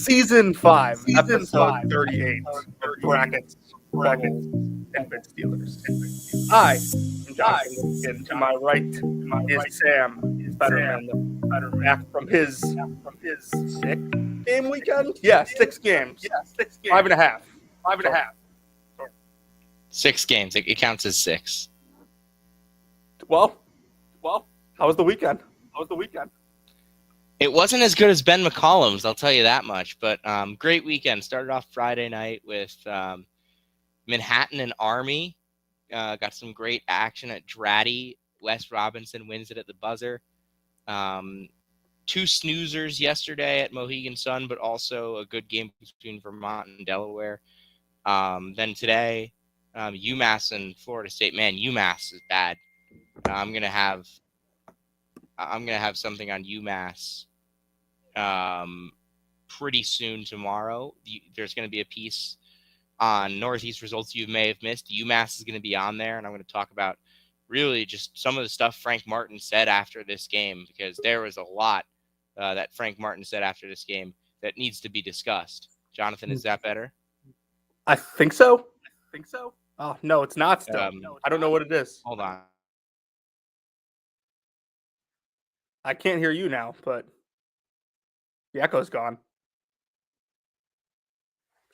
Season 5, episode 38 of Brackets, Bubbles, and Bit Steelers. I am Jonathan Lipkin. To my right is Sam Fetterman, back from his 6-game weekend? Yeah, 6 games. 5.5. 5.5. 6 games. It counts as 6. Well, how was the weekend? It wasn't as good as Ben McCollum's, I'll tell you that much. But great weekend. Started off Friday night with Manhattan and Army. Got some great action at Dratty. Wes Robinson wins it at the buzzer. 2 snoozers yesterday at Mohegan Sun, but also a good game between Vermont and Delaware. Then today, UMass and Florida State. Man, UMass is bad. I'm gonna have something on UMass pretty soon tomorrow. There's going to be a piece on Northeast results you may have missed. UMass is going to be on there, and I'm going to talk about really just some of the stuff Frank Martin said after this game, because there was a lot that Frank Martin said after this game that needs to be discussed. Jonathan, is that better? I think so. Oh, no, it's not still. I don't know what it is. Hold on. I can't hear you now, but the echo's gone.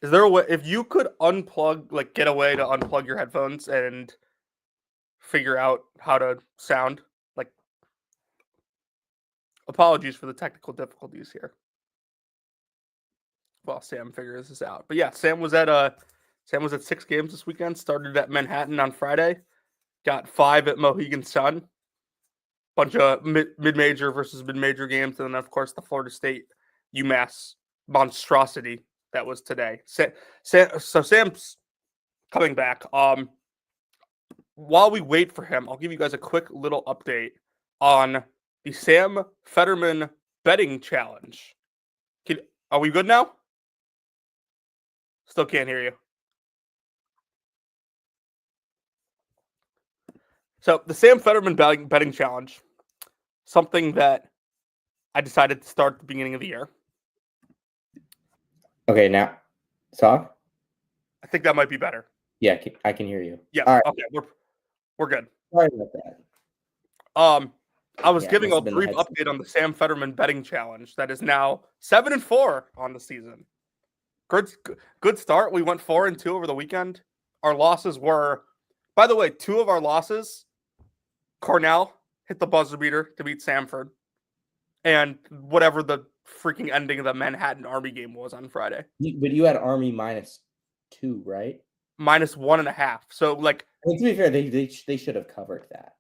Is there a way, if you could get a way to unplug your headphones and figure out how to sound? Apologies for the technical difficulties here. Well, Sam figures this out. But yeah, Sam was at 6 games this weekend. Started at Manhattan on Friday. Got 5 at Mohegan Sun. Bunch of mid-major versus mid-major games, and then of course the Florida State UMass monstrosity that was today. So Sam's coming back. While we wait for him, I'll give you guys a quick little update on the Sam Fetterman betting challenge. Are we good now? Still can't hear you. So the Sam Fetterman betting challenge, something that I decided to start at the beginning of the year. Okay, now talk. I think that might be better. Yeah, I can hear you. Yeah. All right. Okay, we're good. Sorry about that. I was giving a brief update on the Sam Fetterman betting challenge that is now 7-4 on the season. Good start. We went 4-2 over the weekend. Our losses were, by the way, 2 of our losses. Cornell hit the buzzer beater to beat Samford, and whatever the freaking ending of the Manhattan Army game was on Friday. But you had Army -2, right? -1.5. So, to be fair, they should have covered that.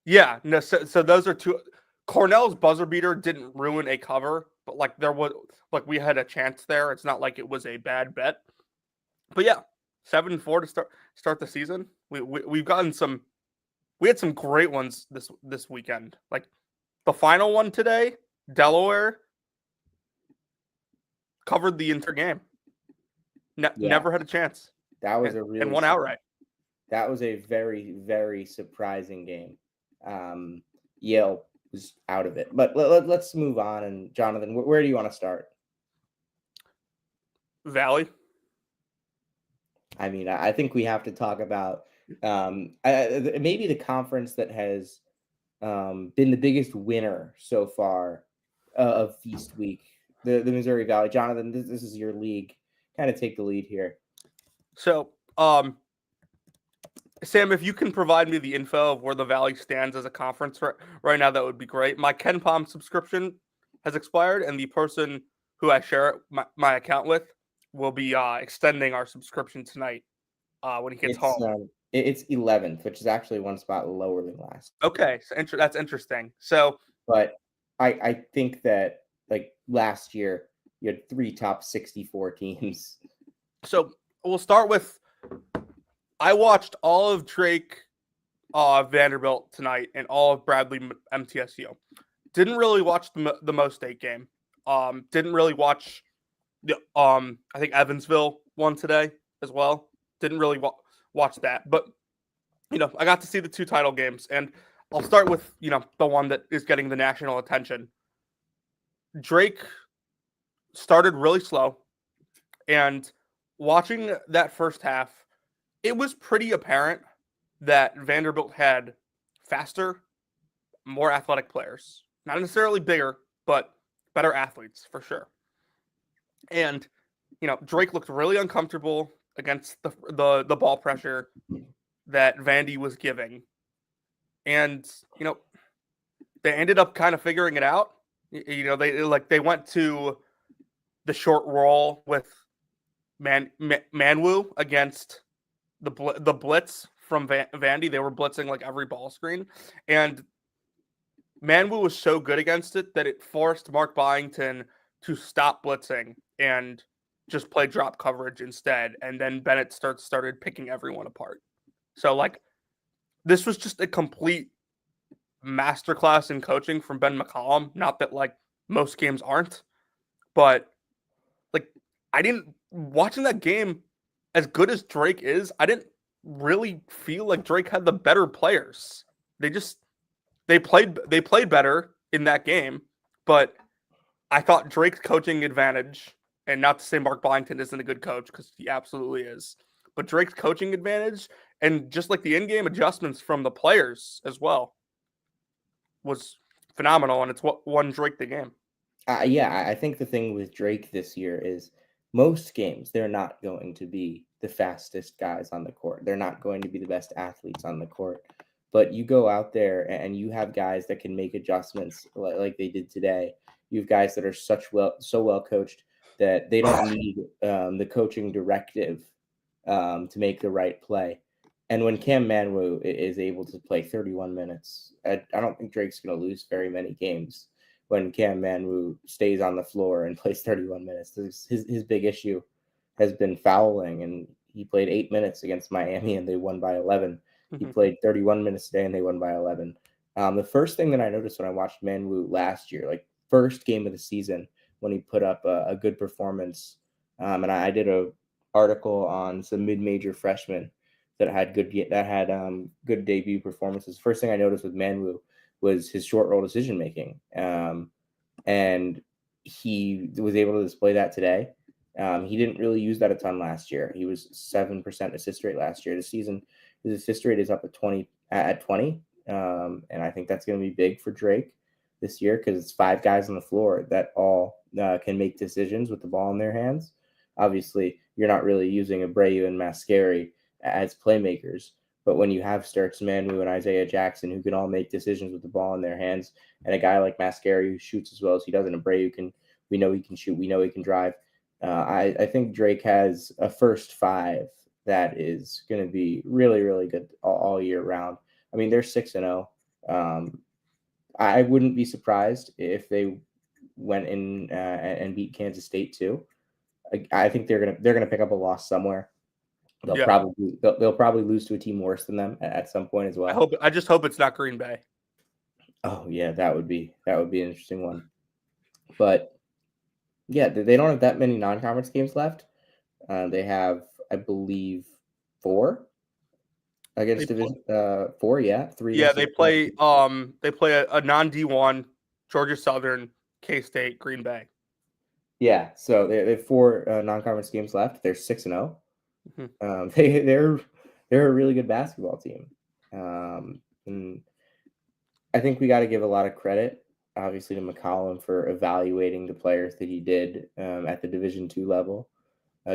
Yeah. No. So those are 2. Cornell's buzzer beater didn't ruin a cover, but there was we had a chance there. It's not like it was a bad bet. But yeah, 7-4 to start the season. We've gotten some. We had some great ones this weekend. The final one today, Delaware covered the entire game. Never had a chance. That was and won outright. That was a very, very surprising game. Yale was out of it. But let's move on. And Jonathan, where do you want to start? Valley. I mean, I think we have to talk about maybe the conference that has been the biggest winner so far of Feast Week, the Missouri Valley. Jonathan, this is your league. Kind of take the lead here. So, Sam, if you can provide me the info of where the Valley stands as a conference right now, that would be great. My KenPom subscription has expired, and the person who I share my account with will be extending our subscription tonight when he gets home. It's 11th, which is actually 1 spot lower than last. Okay, so that's interesting. So, but I think that last year you had 3 top 64 teams. So we'll start with. I watched all of Drake Vanderbilt tonight and all of Bradley MTSU. Didn't really watch the Mo State game. Didn't really watch the I think Evansville won today as well. Didn't really watch that, but I got to see the 2 title games, and I'll start with the one that is getting the national attention. Drake started really slow, and watching that first half, it was pretty apparent that Vanderbilt had faster, more athletic players. Not necessarily bigger, but better athletes for sure. And Drake looked really uncomfortable against the ball pressure that Vandy was giving. And they ended up kind of figuring it out. They went to the short roll with Manwu against the blitz from Vandy. They were blitzing like every ball screen, and Manwu was so good against it that it forced Mark Byington to stop blitzing and just play drop coverage instead. And then Bennett started picking everyone apart. So this was just a complete masterclass in coaching from Ben McCollum. Not that most games aren't, but I didn't watching that game, as good as Drake is, I didn't really feel like Drake had the better players. They played better in that game, but I thought Drake's coaching advantage, and not to say Mark Byington isn't a good coach, because he absolutely is, but Drake's coaching advantage and just the in-game adjustments from the players as well was phenomenal, and it's what won Drake the game. I think the thing with Drake this year is most games, they're not going to be the fastest guys on the court. They're not going to be the best athletes on the court. But you go out there and you have guys that can make adjustments like they did today. You have guys that are so well coached that they don't need the coaching directive to make the right play. And when Cam Manwu is able to play 31 minutes, I don't think Drake's going to lose very many games when Cam Manwu stays on the floor and plays 31 minutes. His big issue has been fouling, and he played 8 minutes against Miami, and they won by 11. He played 31 minutes today, and they won by 11. The first thing that I noticed when I watched Manwu last year, first game of the season, when he put up a good performance, and I did an article on some mid-major freshmen that had good debut performances. First thing I noticed with Manwu was his short roll decision making, and he was able to display that today. He didn't really use that a ton last year. He was 7% assist rate last year. This season, his assist rate is up at 20, and I think that's going to be big for Drake this year because it's 5 guys on the floor that all can make decisions with the ball in their hands. Obviously, you're not really using Abreu and Mascari as playmakers, but when you have Sturks, Manwu, and Isaiah Jackson who can all make decisions with the ball in their hands, and a guy like Mascari who shoots as well as he does, and Abreu we know he can shoot, we know he can drive. I think Drake has a first 5 that is going to be really, really good all year round. I mean, they're 6-0. I wouldn't be surprised if they went in and beat Kansas State too. I think they're gonna pick up a loss somewhere. They'll probably lose to a team worse than them at some point as well. I just hope it's not Green Bay. Oh yeah, that would be an interesting one. But yeah, they don't have that many non-conference games left. They have, I believe, 4 against Division 4. Yeah, 3. Yeah, they play a non-D1, Georgia Southern, K-State, Green Bay. Yeah, so they have 4 non-conference games left. They're 6-0. They're a really good basketball team, and I think we got to give a lot of credit, obviously, to McCollum for evaluating the players that he did at the Division II level.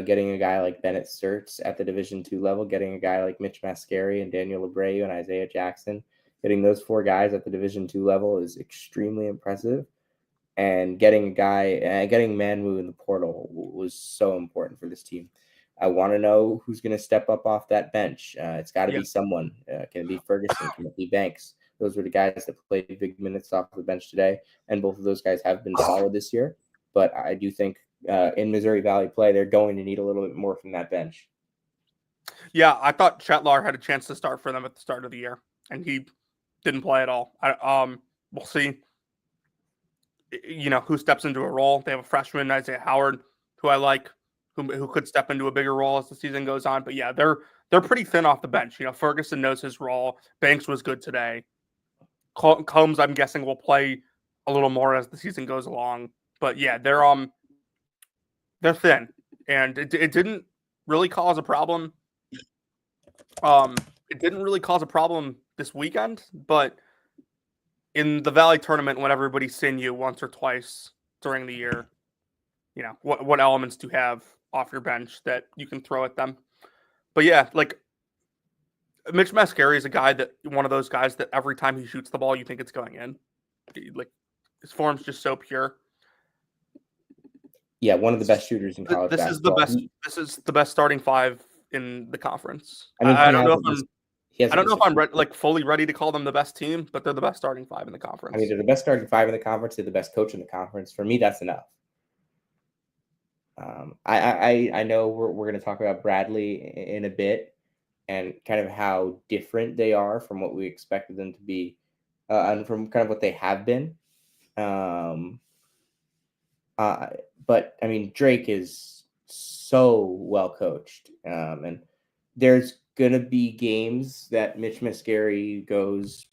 Getting a guy like Bennett Sturts at the Division II level, getting a guy like Mitch Mascari and Daniel Abreu and Isaiah Jackson, getting those 4 guys at the Division II level is extremely impressive. And getting Manwu in the portal was so important for this team. I want to know who's going to step up off that bench. It's got to be someone. Can it be Ferguson? Can it be Banks? Those were the guys that played big minutes off the bench today, and both of those guys have been solid this year. But I do think in Missouri Valley play, they're going to need a little bit more from that bench. Yeah, I thought Chetlar had a chance to start for them at the start of the year, and he didn't play at all. We'll see. Who steps into a role. They have a freshman, Isaiah Howard, who I like, who could step into a bigger role as the season goes on. But yeah, they're pretty thin off the bench. Ferguson knows his role. Banks was good today. Combs, I'm guessing, will play a little more as the season goes along. But yeah, they're they're thin, and it didn't really cause a problem. It didn't really cause a problem this weekend, but in the Valley tournament, when everybody's seen you once or twice during the year, you know what elements to have off your bench that you can throw at them. But yeah, like Mitch Mascari is one of those guys that every time he shoots the ball, you think it's going in. Like his form's just so pure. Yeah, one of the best shooters in college basketball. This is the best starting five in the conference. I mean, I don't know if I'm fully ready to call them the best team, but they're the best starting five in the conference. I mean, they're the best starting five in the conference. They're the best coach in the conference. For me, that's enough. I know we're going to talk about Bradley in a bit and kind of how different they are from what we expected them to be, and from kind of what they have been. But I mean, Drake is so well coached, and there's gonna be games that Mitch Mascari goes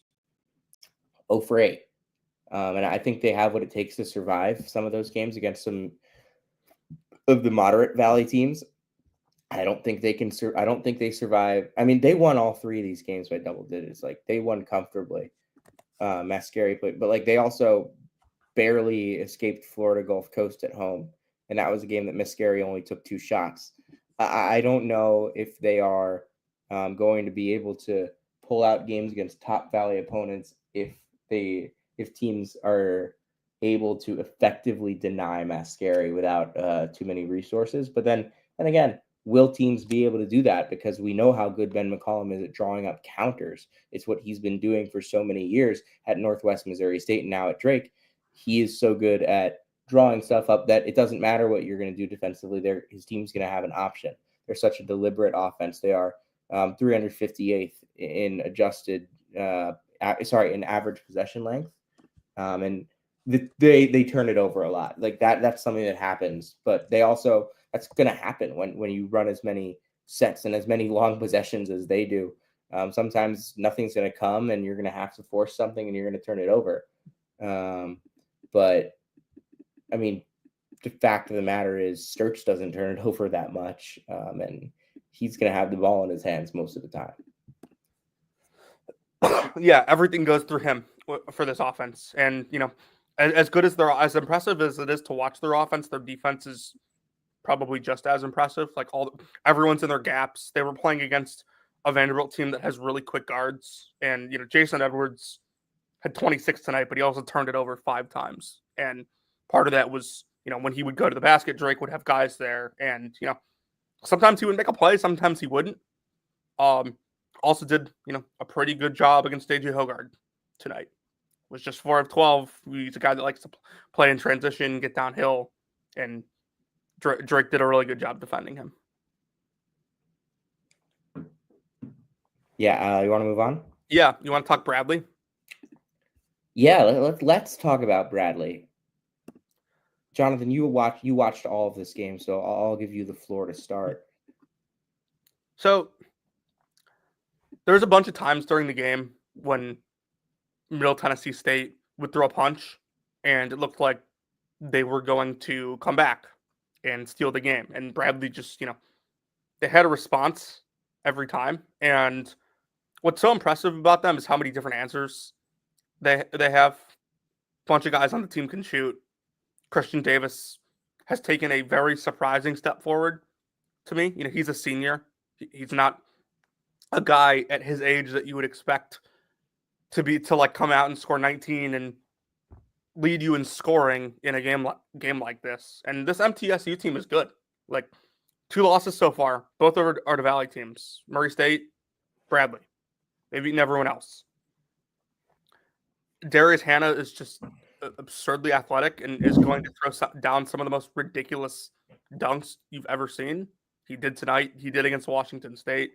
0 for 8, and I think they have what it takes to survive some of those games against some of the moderate Valley teams. I don't think they can. I don't think they survive. I mean, they won all 3 of these games by double digits. Like they won comfortably. Mascari played, but like they also barely escaped Florida Gulf Coast at home, and that was a game that Mascari only took 2 shots. I don't know if they are going to be able to pull out games against top Valley opponents if teams are able to effectively deny Mascari without too many resources. But then again, will teams be able to do that? Because we know how good Ben McCollum is at drawing up counters. It's what he's been doing for so many years at Northwest Missouri State and now at Drake. He is so good at drawing stuff up that it doesn't matter what you're going to do defensively. His team's going to have an option. They're such a deliberate offense. They are 358th in in average possession length, and they turn it over a lot. Like that's something that happens. But that's going to happen when you run as many sets and as many long possessions as they do. Sometimes nothing's going to come, and you're going to have to force something, and you're going to turn it over. But I mean, the fact of the matter is Sturch doesn't turn it over that much. And he's going to have the ball in his hands most of the time. Yeah. Everything goes through him for this offense. And, you know, as impressive as it is to watch their offense, their defense is probably just as impressive. Like everyone's in their gaps. They were playing against a Vanderbilt team that has really quick guards. And, you know, Jason Edwards had 26 tonight, but he also turned it over 5 times. And part of that was, you know, when he would go to the basket, Drake would have guys there. And, you know, sometimes he would make a play, sometimes he wouldn't. Also did, you know, a pretty good job against AJ Hogard tonight. Was just 4 of 12. He's a guy that likes to play in transition, get downhill. And Drake did a really good job defending him. Yeah, you want to move on? Yeah, you want to talk Bradley? Yeah, let's talk about Bradley. Jonathan, you watched all of this game, so I'll give you the floor to start. So there was a bunch of times during the game when Middle Tennessee State would throw a punch, and it looked like they were going to come back and steal the game. And Bradley just, you know, they had a response every time. And what's so impressive about them is how many different answers they have. A bunch of guys on the team can shoot. Christian Davis has taken a very surprising step forward to me. You know, he's a senior. He's not a guy at his age that you would expect to like come out and score 19 and lead you in scoring in a game like this. And this MTSU team is good. Like 2 losses so far, both are the Valley teams. Murray State, Bradley. They've beaten everyone else. Darius Hannah is just absurdly athletic and is going to throw down some of the most ridiculous dunks you've ever seen. He did tonight. He did against Washington State.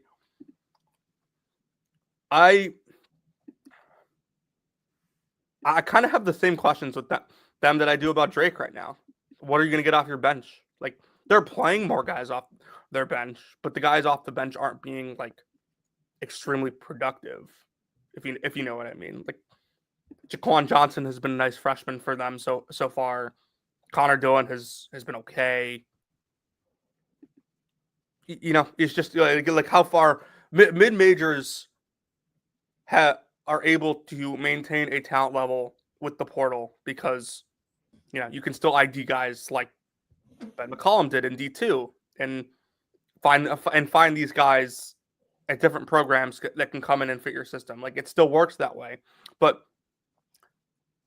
I kind of have the same questions with them that I do about Drake right now. What are you going to get off your bench? Like, they're playing more guys off their bench, but the guys off the bench aren't being like extremely productive. If you know what I mean. Like, Jaquan Johnson has been a nice freshman for them so far. Connor Dillon has been okay. it's just like how far mid majors are able to maintain a talent level with the portal because you can still ID guys like Ben McCollum did in D2 and find these guys at different programs that can come in and fit your system. Like it still works that way, but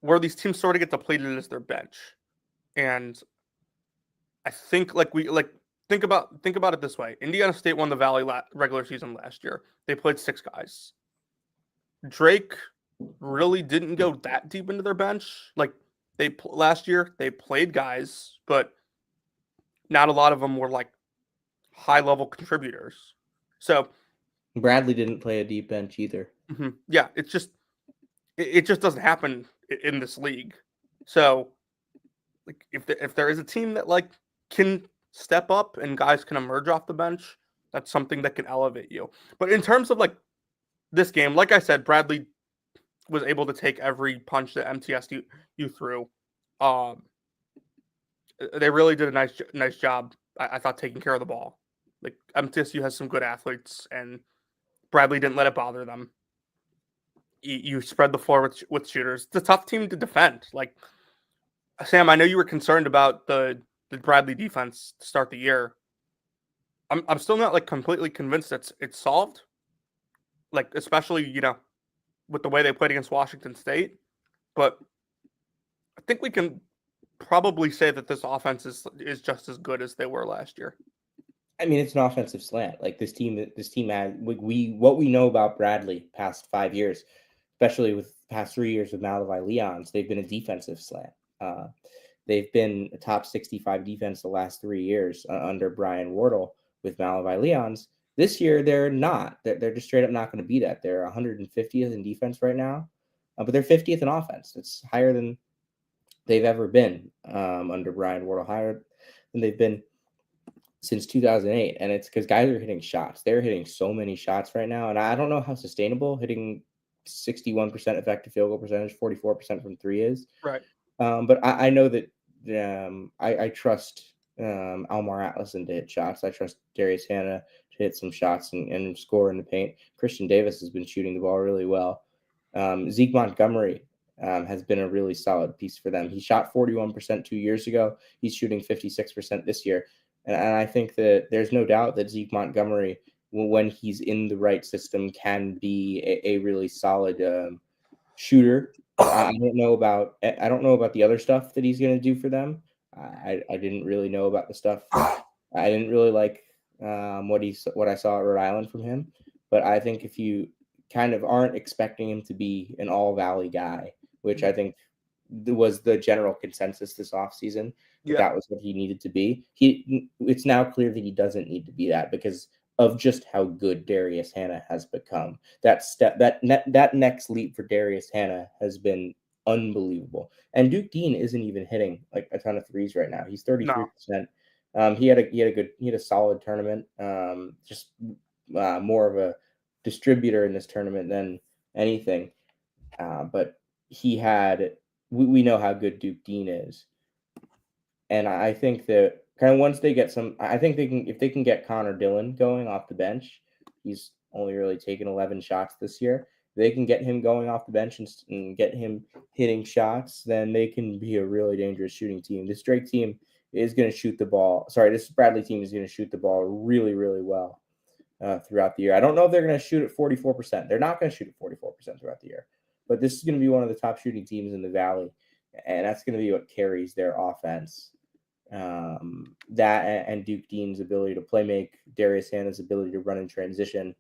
where these teams sort of get depleted is their bench, and I think think about it this way: Indiana State won the Valley regular season last year. They played 6 guys. Drake really didn't go that deep into their bench. Like last year, they played guys, but not a lot of them were like high level contributors. So Bradley didn't play a deep bench either. Yeah, it just doesn't happen in this league. So like if there is a team that like can step up and guys can emerge off the bench, that's something that can elevate you. But in terms of like this game, like I said, Bradley was able to take every punch that MTS you threw. They really did a nice job. I thought taking care of the ball. Like MTSU has some good athletes, and Bradley didn't let it bother them. You spread the floor with shooters. It's a tough team to defend. Like Sam, I know you were concerned about the Bradley defense to start the year. I'm still not like completely convinced it's solved. Like especially with the way they played against Washington State, but I think we can probably say that this offense is just as good as they were last year. I mean, it's an offensive slant. Like this team had what we know about Bradley past 5 years, especially with the past 3 years of Malavai Leons, they've been a defensive slant. They've been a top 65 defense the last 3 years under Brian Wardle with Malavai Leons. This year, they're not. They're just straight up not going to be that. They're 150th in defense right now, but they're 50th in offense. It's higher than they've ever been under Brian Wardle, higher than they've been since 2008. And it's because guys are hitting shots. They're hitting so many shots right now, and I don't know how sustainable hitting 61% effective field goal percentage, 44% from 3 is. Right. But I know that I trust Almar Atlason to hit shots. I trust Darius Hannah to hit some shots and score in the paint. Christian Davis has been shooting the ball really well. Zeke Montgomery has been a really solid piece for them. He shot 41% 2 years ago. He's shooting 56% this year. And I think that there's no doubt that Zeke Montgomery, when he's in the right system, can be a really solid shooter. I don't know about the other stuff that he's going to do for them. I didn't really know about the stuff. I didn't really like what I saw at Rhode Island from him. But I think if you kind of aren't expecting him to be an all Valley guy, which I think was the general consensus this offseason, that was what he needed to be. It's now clear that he doesn't need to be that because of just how good Darius Hannah has become. That next leap for Darius Hannah has been unbelievable. And Duke Dean isn't even hitting like a ton of threes right now. He's 33%. No. He had a solid tournament. Just more of a distributor in this tournament than anything. But we know how good Duke Dean is. And I think that kind of once they get if they can get Connor Dillon going off the bench, he's only really taken 11 shots this year. If they can get him going off the bench and get him hitting shots, then they can be a really dangerous shooting team. This Drake team is going to shoot the ball. Sorry, this Bradley team is going to shoot the ball really, really well throughout the year. I don't know if they're going to shoot at 44%. They're not going to shoot at 44% throughout the year. But this is going to be one of the top shooting teams in the Valley, and that's going to be what carries their offense. That and Duke Dean's ability to play make, Darius Hannah's ability to run in transition.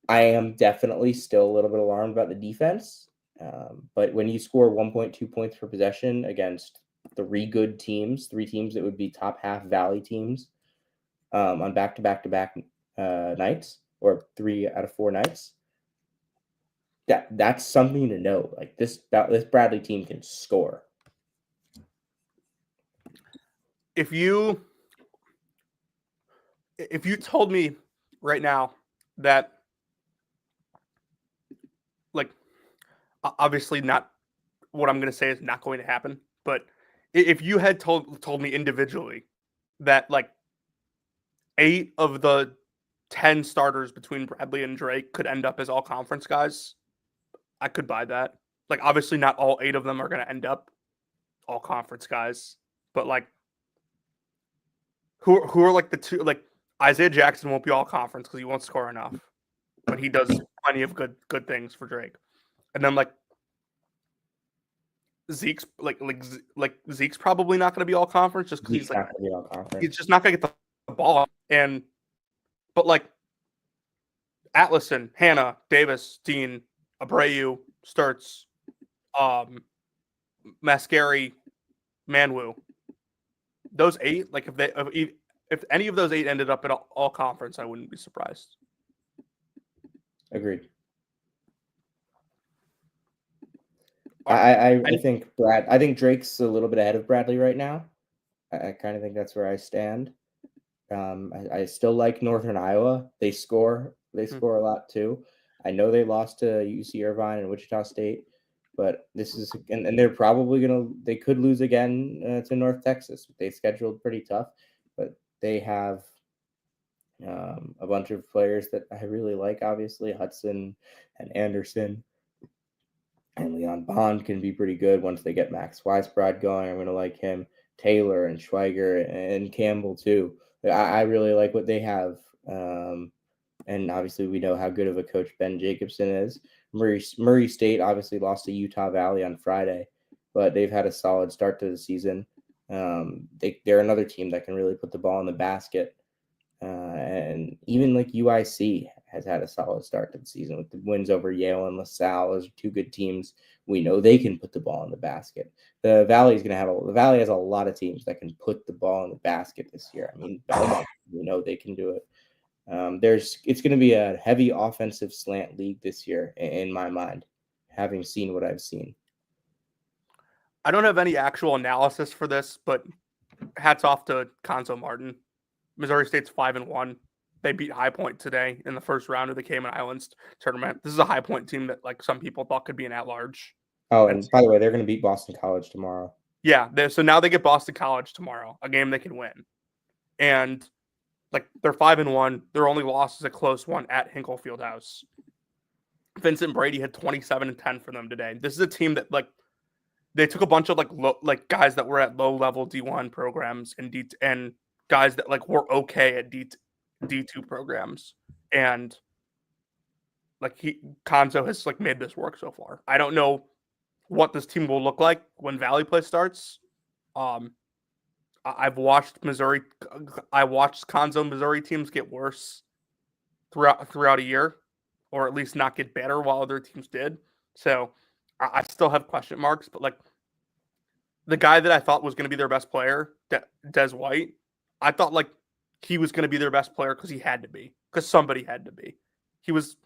I am definitely still a little bit alarmed about the defense, but when you score 1.2 points per possession against three teams that would be top half Valley teams on back-to-back nights or 3 out of 4 nights, that's something to know. Like this Bradley team can score. If you told me right now that, like, obviously not what I'm going to say is not going to happen, but if you had told me individually that like 8 of the 10 starters between Bradley and Drake could end up as all conference guys, I could buy that. Like, obviously not all 8 of them are going to end up all conference guys, but like, who are like the two, like Isaiah Jackson won't be all conference because he won't score enough, but he does plenty of good things for Drake. And then like Zeke's Zeke's probably not going to be all conference just because he's just not going to get the ball. But like Atlason, Hannah, Davis, Dean, Abreu, Sturts, Mascari, Manwu, those 8, like if any of those 8 ended up at all conference, I wouldn't be surprised. Agreed. I think Drake's a little bit ahead of Bradley right now. I kind of think that's where I stand. I still like Northern Iowa. They score a lot too. I know they lost to UC Irvine and Wichita State, but this is and they're probably they could lose again to North Texas. They scheduled pretty tough, but they have a bunch of players that I really like. Obviously, Hudson and Anderson. And Leon Bond can be pretty good once they get Max Weisbrod going. I'm going to like him. Taylor and Schweiger and Campbell too. I really like what they have. And obviously we know how good of a coach Ben Jacobson is. Murray State obviously lost to Utah Valley on Friday, but they've had a solid start to the season. They're another team that can really put the ball in the basket. And even like UIC has had a solid start to the season with the wins over Yale and LaSalle. Those are 2 good teams. We know they can put the ball in the basket. The Valley has a lot of teams that can put the ball in the basket this year. I mean, Belmont, we know they can do it. It's going to be a heavy offensive slant league this year in my mind, having seen what I've seen. I don't have any actual analysis for this, but hats off to Conzo Martin. Missouri State's 5-1. They beat High Point today in the first round of the Cayman Islands tournament. This is a High Point team that like some people thought could be an at-large. Oh, and by the way, they're going to beat Boston College tomorrow. Yeah, so now they get Boston College tomorrow, a game they can win. And like they're 5-1. Their only loss is a close one at Hinkle Fieldhouse. Vincent Brady had 27 and 10 for them today. This is a team that like they took a bunch of like guys that were at low-level D1 programs and guys that like were okay at D2 programs, and like Conzo has like made this work so far. I don't know what this team will look like when Valley Play starts. I watched Conzo Missouri teams get worse throughout a year, or at least not get better while other teams did. So I still have question marks, but like the guy that I thought was going to be their best player, Des White, I thought like he was going to be their best player because he had to be, because somebody had to be. He was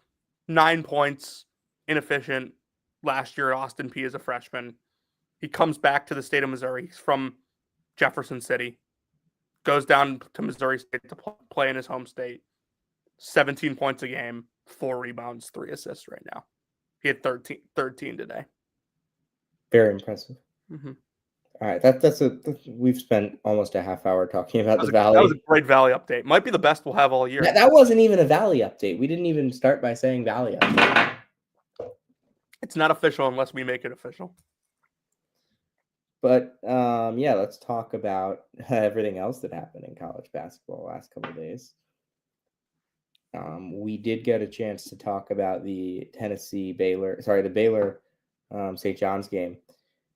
9 points, inefficient last year at Austin Peay as a freshman. He comes back to the state of Missouri. He's from Jefferson City, goes down to Missouri State to play in his home state. 17 points a game, 4 rebounds, 3 assists right now. He had 13 today. Very impressive. Mm-hmm. All right, we've spent almost a half hour talking about the Valley. That was a great Valley update. Might be the best we'll have all year. That wasn't even a Valley update. We didn't even start by saying Valley update. It's not official unless we make it official. But yeah, let's talk about everything else that happened in college basketball the last couple of days. We did get a chance to talk about the Baylor St. John's game.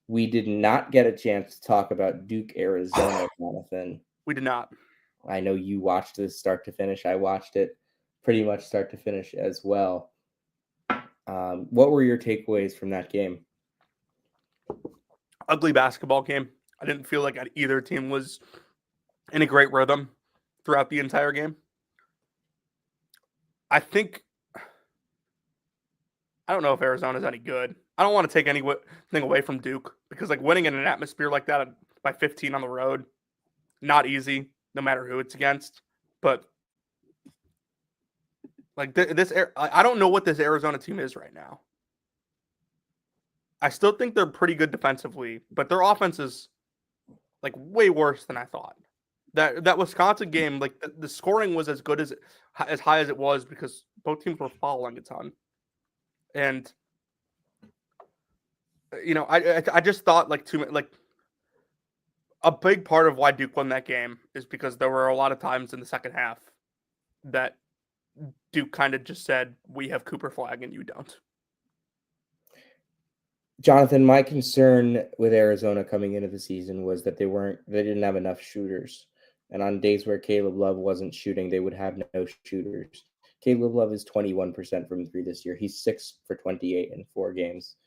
We did not get a chance to talk about Duke, Arizona, Jonathan. We did not. I know you watched this start to finish. I watched it pretty much start to finish as well. What were your takeaways from that game? Ugly basketball game. I didn't feel like either team was in a great rhythm throughout the entire game. I don't know if Arizona's any good. I don't want to take anything away from Duke because like winning in an atmosphere like that by 15 on the road, not easy, no matter who it's against. But like I don't know what this Arizona team is right now. I still think they're pretty good defensively, but their offense is like way worse than I thought. That Wisconsin game, like the scoring was as good as high as it was because both teams were fouling a ton, and I just thought like a big part of why Duke won that game is because there were a lot of times in the second half that Duke kind of just said, "We have Cooper Flag and you don't." Jonathan, my concern with Arizona coming into the season was that they didn't have enough shooters. And on days where Caleb Love wasn't shooting, they would have no shooters. Caleb Love is 21% from three this year. He's 6 for 28 in 4 games.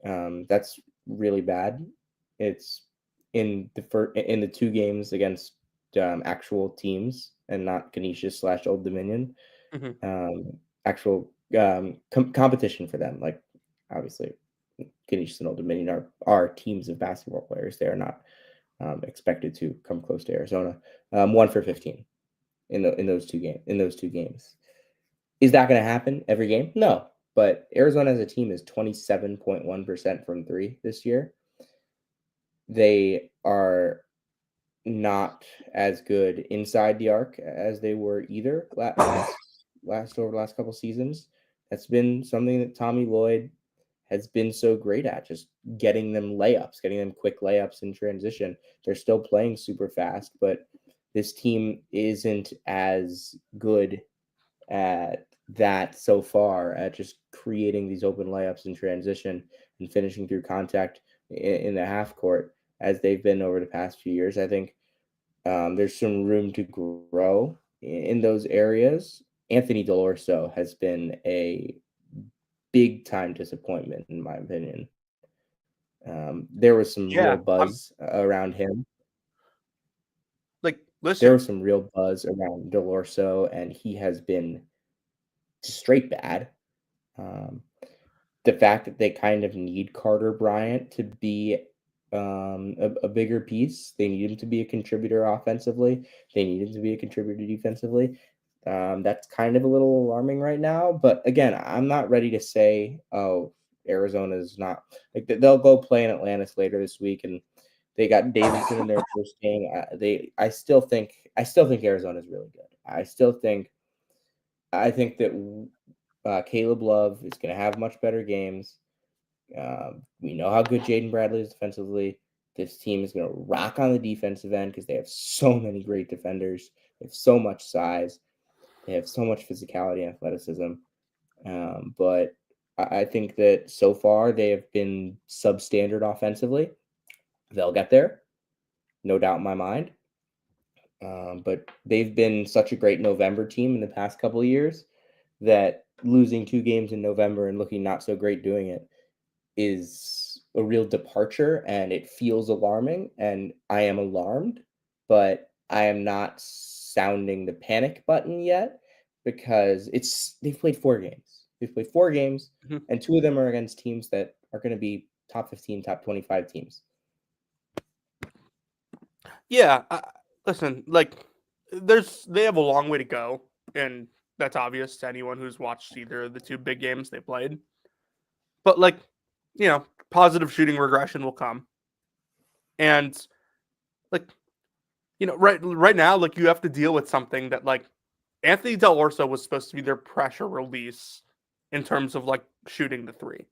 That's really bad. It's in the 2 games against actual teams and not Canisius / Old Dominion. Actual competition for them. Like, obviously, Canisius and Old Dominion are teams of basketball players. They are not expected to come close to Arizona. 1 for 15 in those two games. Is that going to happen every game? No. But Arizona as a team is 27.1% from 3 this year. They are not as good inside the arc as they were either over the last couple seasons. That's been something that Tommy Lloyd has been so great at, just getting them quick layups in transition. They're still playing super fast, but this team isn't as good at that so far, at just creating these open layups in transition and finishing through contact in the half court as they've been over the past few years. I think there's some room to grow in those areas. Anthony Delorso has been a big time disappointment, in my opinion. There was some real buzz around him. Like, listen, there was some real buzz around Delorso, and he has been straight bad. The fact that they kind of need Carter Bryant to be a bigger piece, they need him to be a contributor offensively. They need him to be a contributor defensively. That's kind of a little alarming right now. But again, I'm not ready to say, oh, Arizona's not, like, they'll go play in Atlantis later this week, and they got Davidson in their first game. I still think Arizona's really good. I think that Caleb Love is going to have much better games. We know how good Jaden Bradley is defensively. This team is going to rock on the defensive end because they have so many great defenders. They have so much size. They have so much physicality and athleticism. But I think that so far they have been substandard offensively. They'll get there, no doubt in my mind. But they've been such a great November team in the past couple of years that losing 2 games in November and looking not so great doing it is a real departure, and it feels alarming, and I am alarmed, but I am not sounding the panic button yet because they've played 4 games. And 2 of them are against teams that are going to be top 15, top 25 teams. Yeah, listen, like, they have a long way to go, and that's obvious to anyone who's watched either of the 2 big games they played. But, like, positive shooting regression will come. And, like, right now, like, you have to deal with something that, like, Anthony Delorso was supposed to be their pressure release in terms of, like, shooting the 3.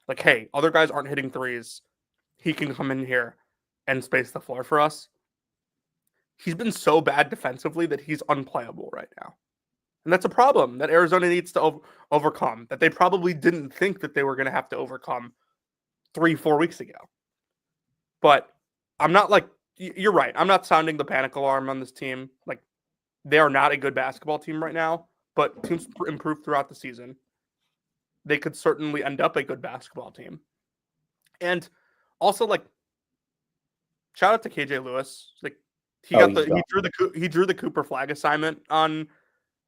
Like, hey, other guys aren't hitting threes. He can come in here and space the floor for us. He's been so bad defensively that he's unplayable right now. And that's a problem that Arizona needs to overcome, that they probably didn't think that they were going to have to overcome 3-4 weeks ago. But I'm not, like, you're right. I'm not sounding the panic alarm on this team. Like, they are not a good basketball team right now, but teams improve throughout the season. They could certainly end up a good basketball team. And also, like, shout out to KJ Lewis. Like, he drew the Cooper Flag assignment on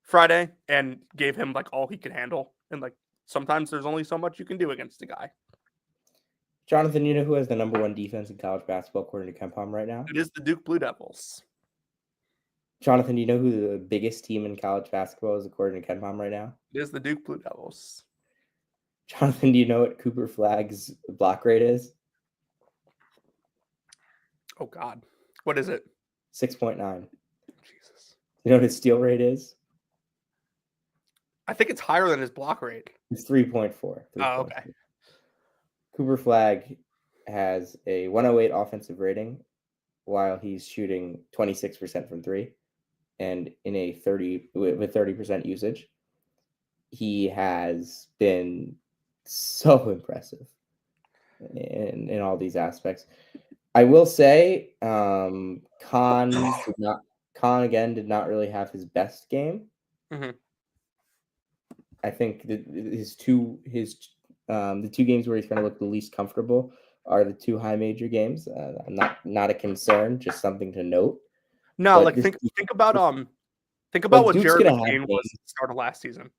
Friday and gave him, like, all he could handle. And, like, sometimes there's only so much you can do against a guy. Jonathan, you know who has the number 1 defense in college basketball according to KenPom right now? It is the Duke Blue Devils. Jonathan, do you know who the biggest team in college basketball is according to KenPom right now? It is the Duke Blue Devils. Jonathan, do you know what Cooper Flag's block rate is? Oh, God. What is it? 6.9. Jesus. You know what his steal rate is? I think it's higher than his block rate. It's 3.4. Oh, okay. Cooper Flagg has a 108 offensive rating while he's shooting 26% from three and in a 30% usage. He has been so impressive in all these aspects. I will say, Khan again did not really have his best game. Mm-hmm. I think the two games where he's going to look the least comfortable are the two high major games. Not a concern, just something to note. No, like think about what Duke's Jared gonna McCain have was at the start of last season.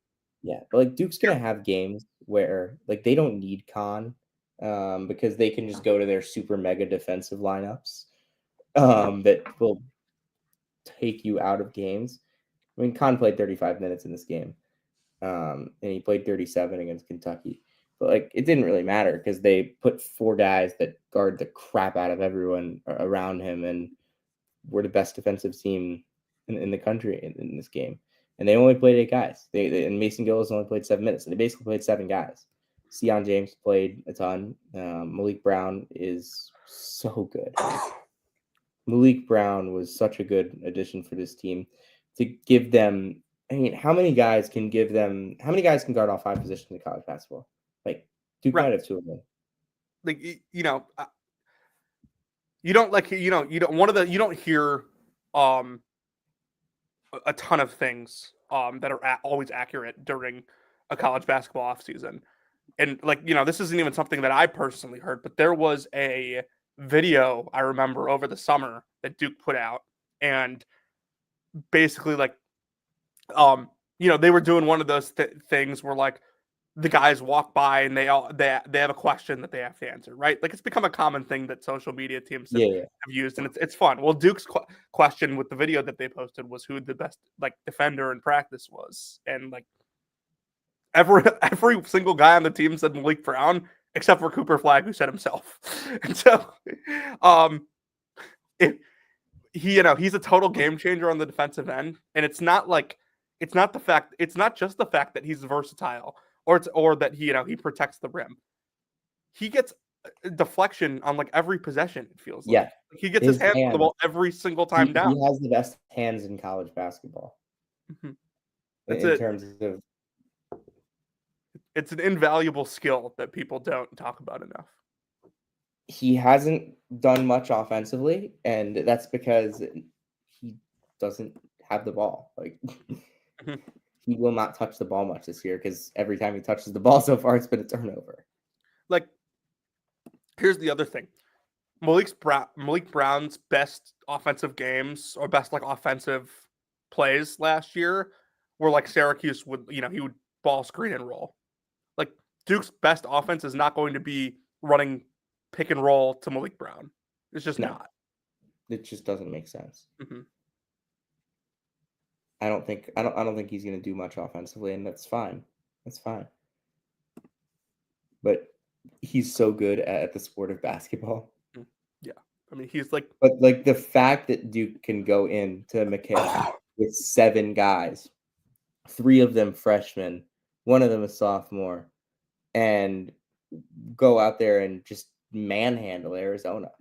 Yeah, but like Duke's gonna have games where like they don't need Khan because they can just go to their super mega defensive lineups that will take you out of games. I mean, Khan played 35 minutes in this game, and he played 37 against Kentucky. But like it didn't really matter because they put four guys that guard the crap out of everyone around him, and were the best defensive team in the country in this game. And they only played 8 guys. And Mason Gillis only played 7 minutes. And they basically played 7 guys. Sion James played a ton. Malik Brown is so good. Malik Brown was such a good addition for this team to give them. I mean, how many guys can guard all 5 positions in college basketball? Like Duke might have 2 of them. Like you don't hear a ton of things that are always accurate during a college basketball offseason. And this isn't even something that I personally heard, but there was a video I remember over the summer that Duke put out, and basically they were doing one of those things where like the guys walk by and they have a question that they have to answer, right? Like it's become a common thing that social media teams have used, and it's fun. Well, Duke's question with the video that they posted was who the best defender in practice was, and every single guy on the team said Malik Brown, except for Cooper Flagg, who said himself. And so, he's a total game changer on the defensive end, and it's not just the fact that he's versatile or that he protects the rim. He gets a deflection on every possession. It feels like. Yeah, he gets his hands on the ball every single time down. He has the best hands in college basketball. Mm-hmm. It's an invaluable skill that people don't talk about enough. He hasn't done much offensively, and that's because he doesn't have the ball. He will not touch the ball much this year because every time he touches the ball so far, it's been a turnover. Here's the other thing. Malik Brown's best offensive games or best offensive plays last year were Syracuse would he would ball screen and roll. Duke's best offense is not going to be running pick and roll to Malik Brown. It's just not. It just doesn't make sense. Mm-hmm. I don't think he's going to do much offensively, and that's fine. That's fine. But he's so good at the sport of basketball. Yeah. I mean, he's But the fact that Duke can go into McKay with 7 guys, 3 of them freshmen, 1 of them a sophomore, and go out there and just manhandle Arizona.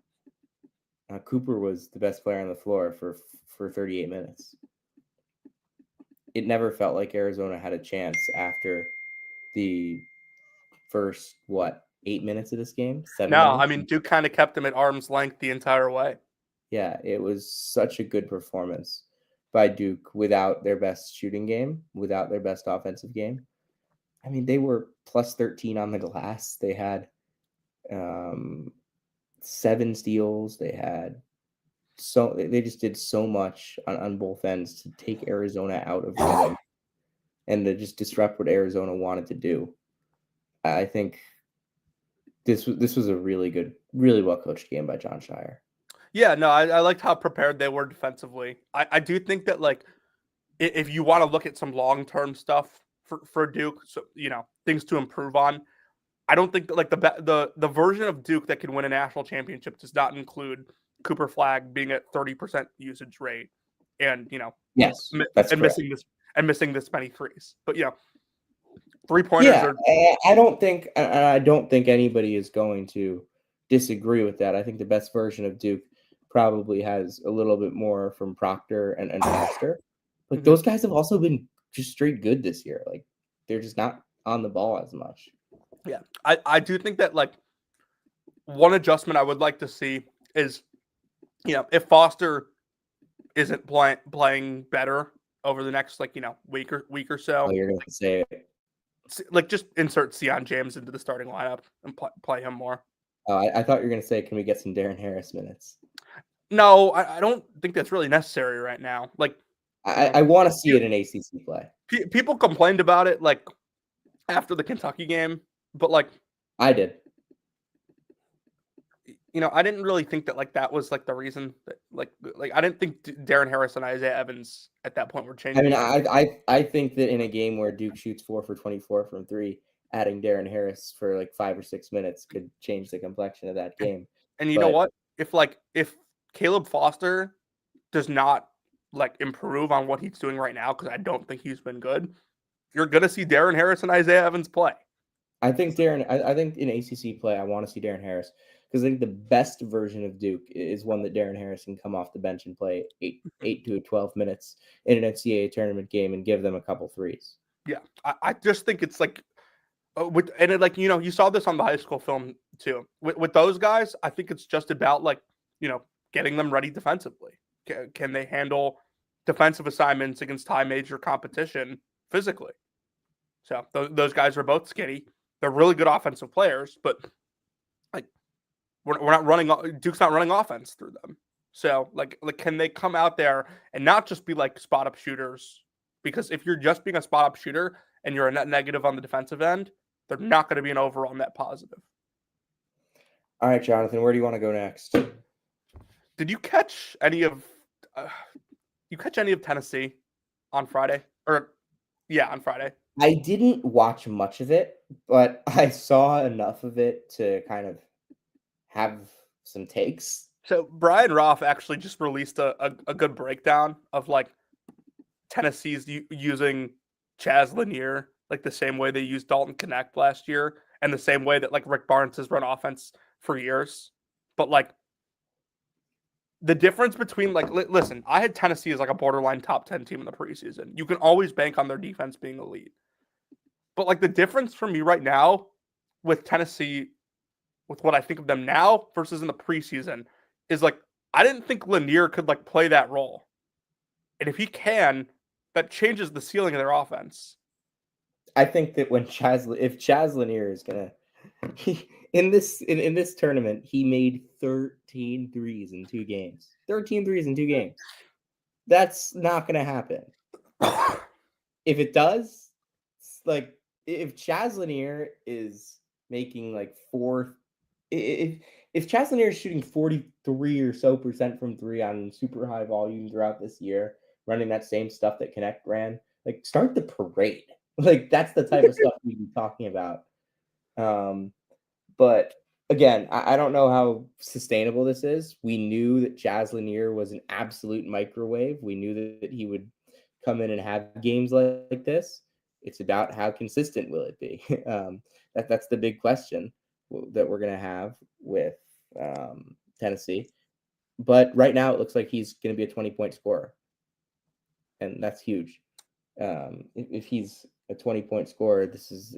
Cooper was the best player on the floor for 38 minutes. It never felt like Arizona had a chance after the first 8 minutes of this game? 7 minutes? I mean, Duke kind of kept him at arm's length the entire way. Yeah, it was such a good performance by Duke without their best shooting game, without their best offensive game. I mean, they were plus 13 on the glass. They had 7 steals. They just did so much on both ends to take Arizona out of rhythm and to just disrupt what Arizona wanted to do. I think this was a really good, really well coached game by John Shire. Yeah, no, I liked how prepared they were defensively. I do think that if you want to look at some long-term stuff for Duke, so things to improve on, I don't think that the version of Duke that can win a national championship does not include Cooper Flagg being at 30% usage rate and yes, that's and correct. missing this many threes. But 3-pointers are. I don't think anybody is going to disagree with that. I think the best version of Duke probably has a little bit more from Proctor and Foster. Like those guys have also been just straight good this year. Like they're just not on the ball as much. Yeah, I do think that like one adjustment I would like to see is, if Foster isn't playing better over the next week or so. Oh, you're gonna say it. Like just insert Sion James into the starting lineup and play him more. I thought you were gonna say, can we get some Darren Harris minutes? No, I don't think that's really necessary right now. Like I want to see it in ACC play. People complained about it like after the Kentucky game, but like I did. I didn't really think that like that was like the reason that like I didn't think Darren Harris and Isaiah Evans at that point were changing. I mean, I think that in a game where Duke shoots 4 for 24 from 3, adding Darren Harris for like 5 or 6 minutes could change the complexion of that game. And you know what? If Caleb Foster does not like improve on what he's doing right now, because I don't think he's been good, you're gonna see Darren Harris and Isaiah Evans play. I think I think in ACC play, I want to see Darren Harris because I think the best version of Duke is one that Darren Harris can come off the bench and play 8 to 12 minutes in an NCAA tournament game and give them a couple threes. Yeah, I just think it's like, you saw this on the high school film too. With those guys, I think it's just about like getting them ready defensively. Can they handle defensive assignments against high major competition physically? So those guys are both skinny. They're really good offensive players, but like we're not running. Duke's not running offense through them. So like can they come out there and not just be like spot up shooters? Because if you're just being a spot up shooter and you're a net negative on the defensive end, they're not going to be an overall net positive. All right, Jonathan, where do you want to go next? Did you catch any of Tennessee on Friday? On Friday. I didn't watch much of it, but I saw enough of it to kind of have some takes. So Brian Roth actually just released a good breakdown of like Tennessee's using Chaz Lanier like the same way they used Dalton Connect last year, and the same way that like Rick Barnes has run offense for years. But like the difference between like listen, I had Tennessee as like a borderline top 10 team in the preseason. You can always bank on their defense being elite. But like the difference for me right now with Tennessee, with what I think of them now versus in the preseason, is like I didn't think Lanier could like play that role. And if he can, that changes the ceiling of their offense. I think that if Chaz Lanier is gonna in this tournament, he made 13 threes in 2 games. 13 threes in 2 games. That's not gonna happen. If it does, like if Chaz Lanier is making like if Chaz Lanier is shooting 43 or so % from 3 on super high volume throughout this year, running that same stuff that Connect ran, like start the parade. Like that's the type of stuff we'd be talking about. But again, I don't know how sustainable this is. We knew that Chaz Lanier was an absolute microwave. We knew that he would come in and have games like this. It's about how consistent will it be. That's the big question that we're going to have with Tennessee. But right now, it looks like he's going to be a 20-point scorer. And that's huge. If he's a 20-point scorer, this is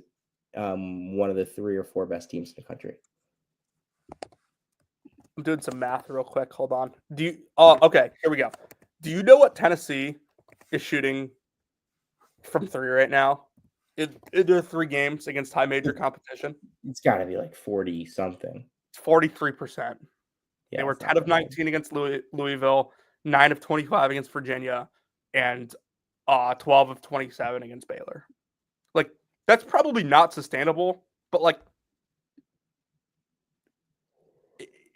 one of the 3 or 4 best teams in the country. I'm doing some math real quick. Hold on. Okay, here we go. Do you know what Tennessee is shooting from 3 right now? There are 3 games against high major competition. It's got to be like 40 something. It's 43%. Yeah, they were 10 of 19 against Louisville, 9 of 25 against Virginia, and 12 of 27 against Baylor. Like that's probably not sustainable, but like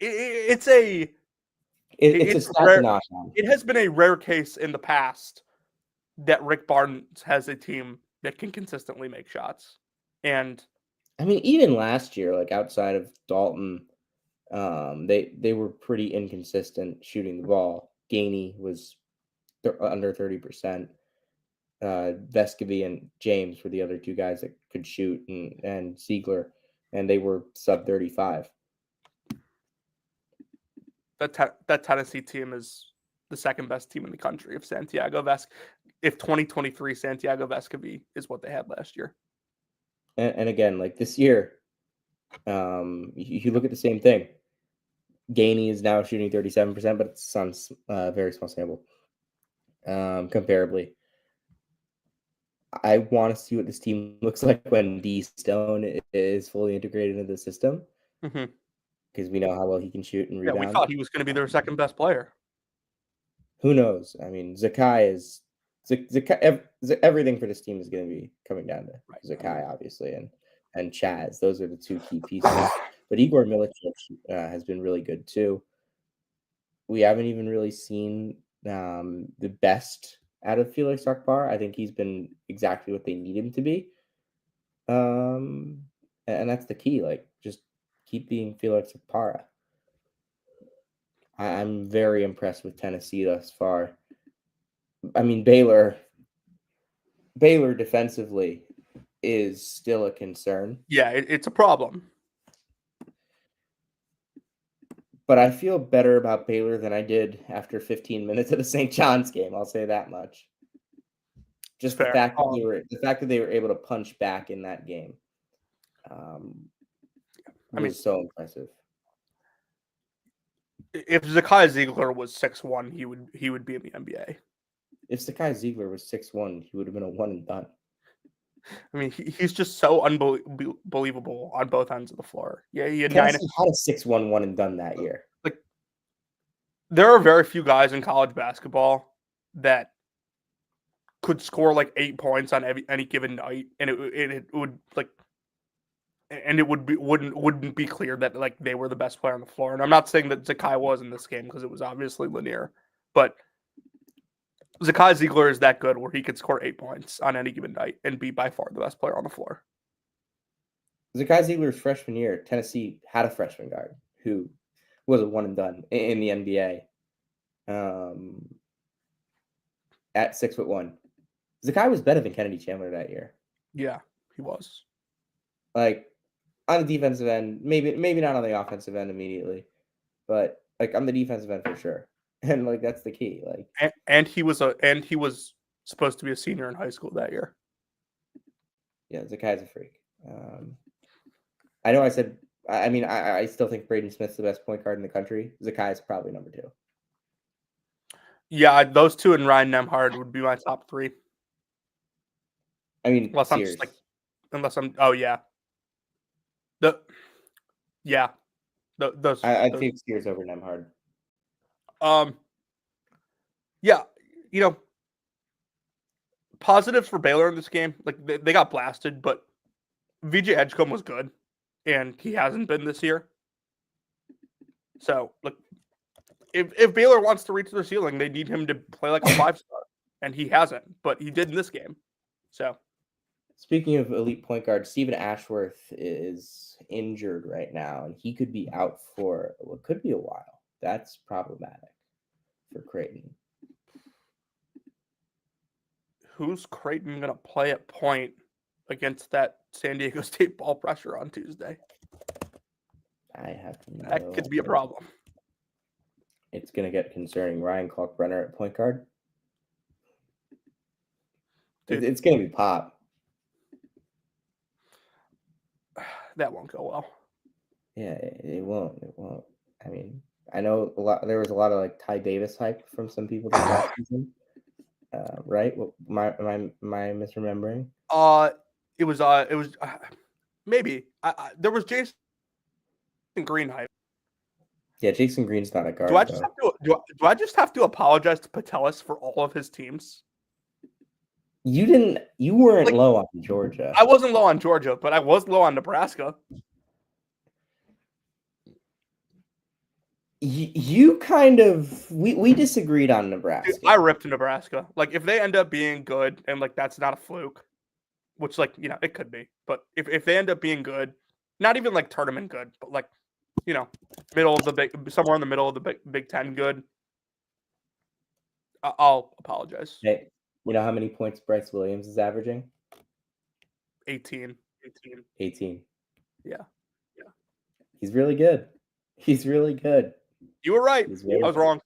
it's a stat to knock on. It has been a rare case in the past that Rick Barnes has a team that can consistently make shots. And I mean, even last year, like outside of Dalton, they were pretty inconsistent shooting the ball. Gainey was under 30%. Vescovy and James were the other two guys that could shoot, and Ziegler, and they were sub 35. That Tennessee team is the second best team in the country. If 2023 Santiago Vescovy is what they had last year. And again, like this year, you look at the same thing. Gainey is now shooting 37%, but it's on very small sample. Comparably, I want to see what this team looks like when D Stone is fully integrated into the system, because we know how well he can shoot and rebound. Yeah, we thought he was going to be their second best player. Who knows? I mean, Zakai is everything for this team is going to be coming down to Zakai, obviously, and Chaz. Those are the two key pieces. But Igor Milicic has been really good too. We haven't even really seen the best out of Felix Akbar. I think he's been exactly what they need him to be. And that's the key. Like, just keep being Felix Akbar. I'm very impressed with Tennessee thus far. I mean, Baylor defensively is still a concern. Yeah, it's a problem. But I feel better about Baylor than I did after 15 minutes of the St. John's game. I'll say that much. Just the fact that they were able to punch back in that game. Was so impressive. If Zakai Ziegler was 6'1", he would be in the NBA. If Zakai Ziegler was 6'1", he would have been a one and done. I mean, he's just so unbelievable on both ends of the floor. Yeah, he had had a 6'1" one and done that year. Like, there are very few guys in college basketball that could score like 8 points on any given night, and it would like, and it wouldn't be clear that like they were the best player on the floor. And I'm not saying that Zakai was in this game because it was obviously linear, but Zakai Ziegler is that good where he could score 8 points on any given night and be by far the best player on the floor. Zakai Ziegler's freshman year, Tennessee had a freshman guard who was a one and done in the NBA at 6'1". Zakai was better than Kennedy Chandler that year. Yeah, he was. Like, on the defensive end, maybe not on the offensive end immediately, but like on the defensive end for sure. And like that's the key. Like, and he was supposed to be a senior in high school that year. Yeah, Zakai's a freak. I know I said. I mean, I still think Braden Smith's the best point guard in the country. Zakai is probably number 2. Yeah, those two and Ryan Nembhard would be my top 3. I mean, unless I'm oh yeah. I think Sears over Nembhard. Yeah, positives for Baylor in this game. Like they got blasted, but VJ Edgecombe was good, and he hasn't been this year. So, look, if Baylor wants to reach their ceiling, they need him to play like a 5-star, and he hasn't, but he did in this game. So, speaking of elite point guard, Stephen Ashworth is injured right now, and he could be out for what could be a while. That's problematic for Creighton. Who's Creighton going to play at point against that San Diego State ball pressure on Tuesday? I have no That could be a problem. It's going to get concerning. Ryan Kalkbrenner at point guard. Dude, it's going to be Pop. That won't go well. Yeah, it won't. It won't. I mean, I know there was a lot of like Ty Davis hype from some people this last season. Right? Am I misremembering? It was maybe there was Jason Green hype. Yeah, Jason Green's not a guard. Do I just have to apologize to Patelis for all of his teams? You weren't low on Georgia. I wasn't low on Georgia, but I was low on Nebraska. You kind of we disagreed on Nebraska. Dude, I ripped Nebraska. Like if they end up being good and like that's not a fluke, which like it could be, but if they end up being good, not even like tournament good, but like somewhere in the middle of the Big Ten good, I'll apologize. Hey, you know how many points Bryce Williams is averaging? 18. 18. Yeah. He's really good. He's really good. You were right. I was wrong.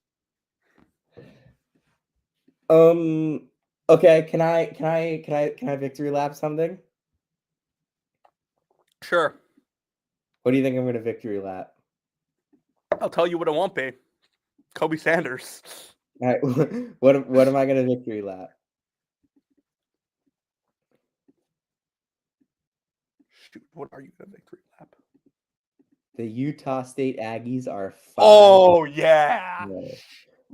Okay, can I victory lap something? Sure. What do you think I'm gonna victory lap? I'll tell you what it won't be. Kobe Sanders. All right, what am I gonna victory lap? Shoot, what are you gonna victory lap? The Utah State Aggies are 5. Oh yeah.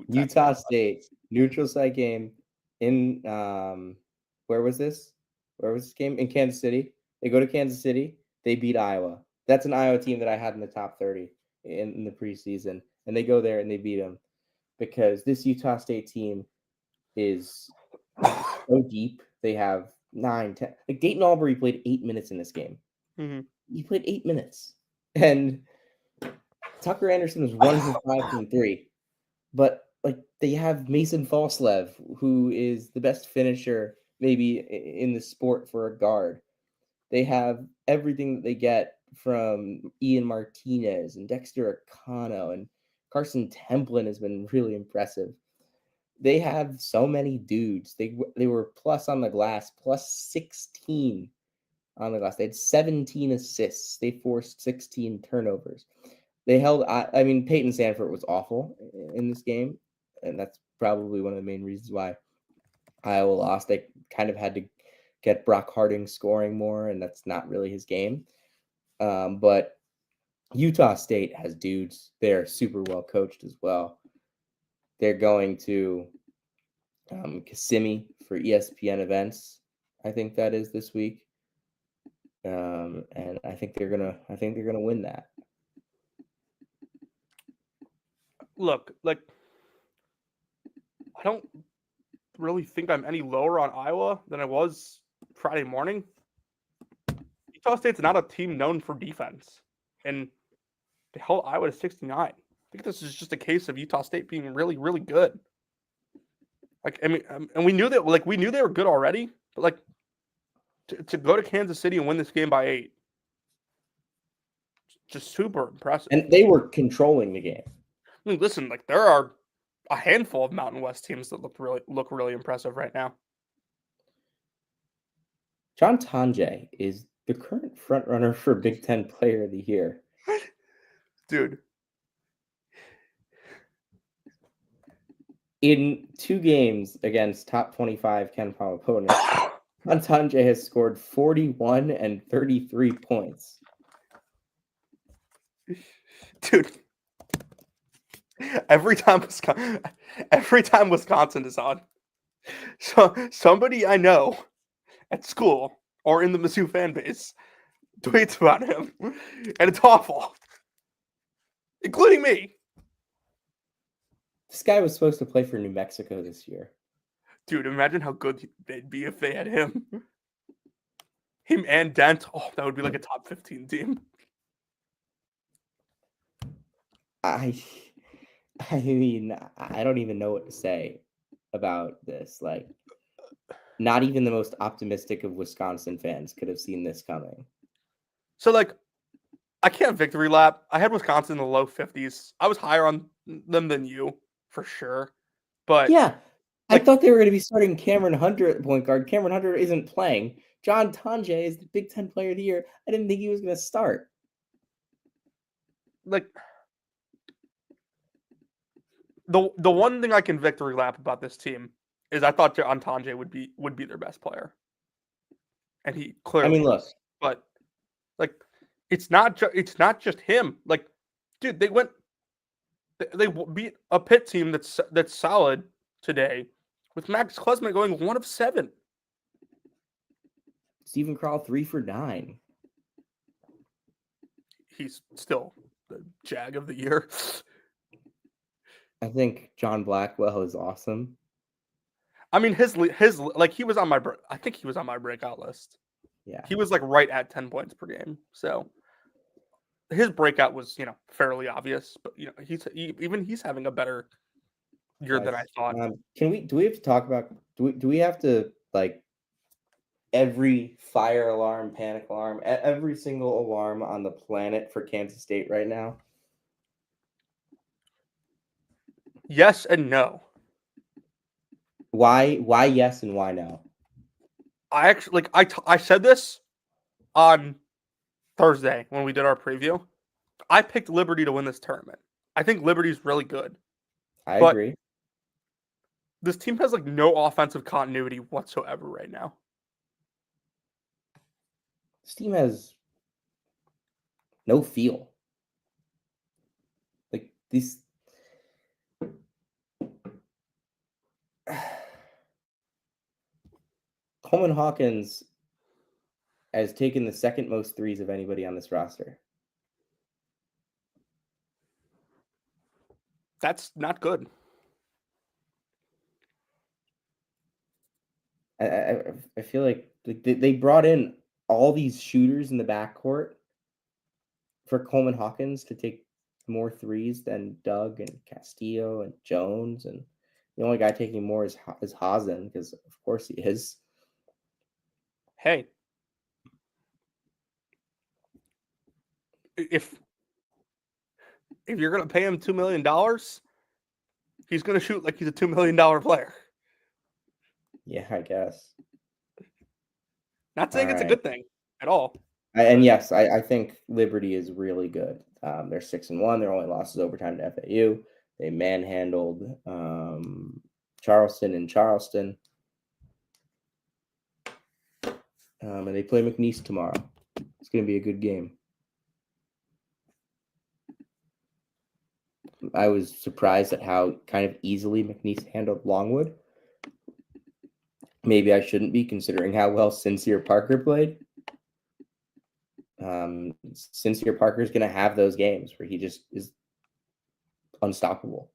Utah State neutral site game in where was this? Where was this game? In Kansas City. They go to Kansas City. They beat Iowa. That's an Iowa team that I had in the top 30 in the preseason, and they go there and they beat them because this Utah State team is so deep. They have 9, 10. Like Dayton Albury played 8 minutes in this game. Mm-hmm. He played 8 minutes, and Tucker Anderson was 1 for 5 from 3. But like they have Mason Falslev, who is the best finisher maybe in the sport for a guard. They have everything that they get from Ian Martinez and Dexter Akano, and Carson Templin has been really impressive. They have so many dudes. They were plus on the glass, plus 16 on the glass. They had 17 assists. They forced 16 turnovers. They held. I mean, Peyton Sandfort was awful in this game, and that's probably one of the main reasons why Iowa lost. They kind of had to get Brock Harding scoring more, and that's not really his game. But Utah State has dudes. They're super well coached as well. They're going to Kissimmee for ESPN events. I think that is this week, and I think they're gonna win that. Look, like I don't really think I'm any lower on Iowa than I was Friday morning. Utah State's not a team known for defense, and they held Iowa to 69. I think this is just a case of Utah State being really, really good. Like, I mean, and we knew that. Like, we knew they were good already, but like to go to Kansas City and win this game by 8, just super impressive. And they were controlling the game. I mean, listen, like there are a handful of Mountain West teams that look really impressive right now. John Tonje is the current front runner for Big Ten Player of the Year. Dude. In 2 games against top 25 Ken Palm opponents, John Tonje has scored 41 and 33 points. Dude. Every time Wisconsin is on, so somebody I know at school or in the Mizzou fan base tweets about him, and it's awful, including me. This guy was supposed to play for New Mexico this year. Dude, imagine how good they'd be if they had him. Him and Dent. Oh, that would be like a top 15 team. I mean, I don't even know what to say about this. Like, not even the most optimistic of Wisconsin fans could have seen this coming. So, like, I can't victory lap. I had Wisconsin in the low 50s. I was higher on them than you, for sure. But yeah, like, I thought they were going to be starting Cameron Hunter at point guard. Cameron Hunter isn't playing. John Tonje is the Big Ten Player of the Year. I didn't think he was going to start. Like, the one thing I can victory lap about this team is I thought John Tonje would be their best player, and he clearly. I mean, look, but like, it's not just him. Like, dude, they beat a Pitt team that's solid today, with Max Klesman going 1 of 7. Stephen Crawl 3 for 9. He's still the Jag of the year. I think John Blackwell is awesome. I mean, his like he was on my I think he was on my breakout list. Yeah, he was like right at 10 points per game. So his breakout was fairly obvious, but he's having a better year than I thought. Do we have to talk about? Do we have to like every fire alarm, panic alarm, every single alarm on the planet for Kansas State right now? Yes and no. Why yes and why no? I actually I said this on Thursday when we did our preview. I picked Liberty to win this tournament. I think Liberty's really good. I But agree. this team has like no offensive continuity whatsoever right now. This team has no feel. Like these Coleman Hawkins has taken the second most threes of anybody on this roster. That's not good. I feel like they brought in all these shooters in the backcourt for Coleman Hawkins to take more threes than Doug and Castillo and Jones, and the only guy taking more is Hazen, because of course he is. Hey, if you're gonna pay him $2 million, he's gonna shoot like he's a $2 million player. Yeah, I guess. Not saying it's a good thing at all. And yes, I think Liberty is really good. They're 6-1. Their only loss is overtime to FAU. They manhandled Charleston in Charleston. And they play McNeese tomorrow. It's going to be a good game. I was surprised at how kind of easily McNeese handled Longwood. Maybe I shouldn't be, considering how well Sincere Parker played. Sincere Parker is going to have those games where he just is unstoppable.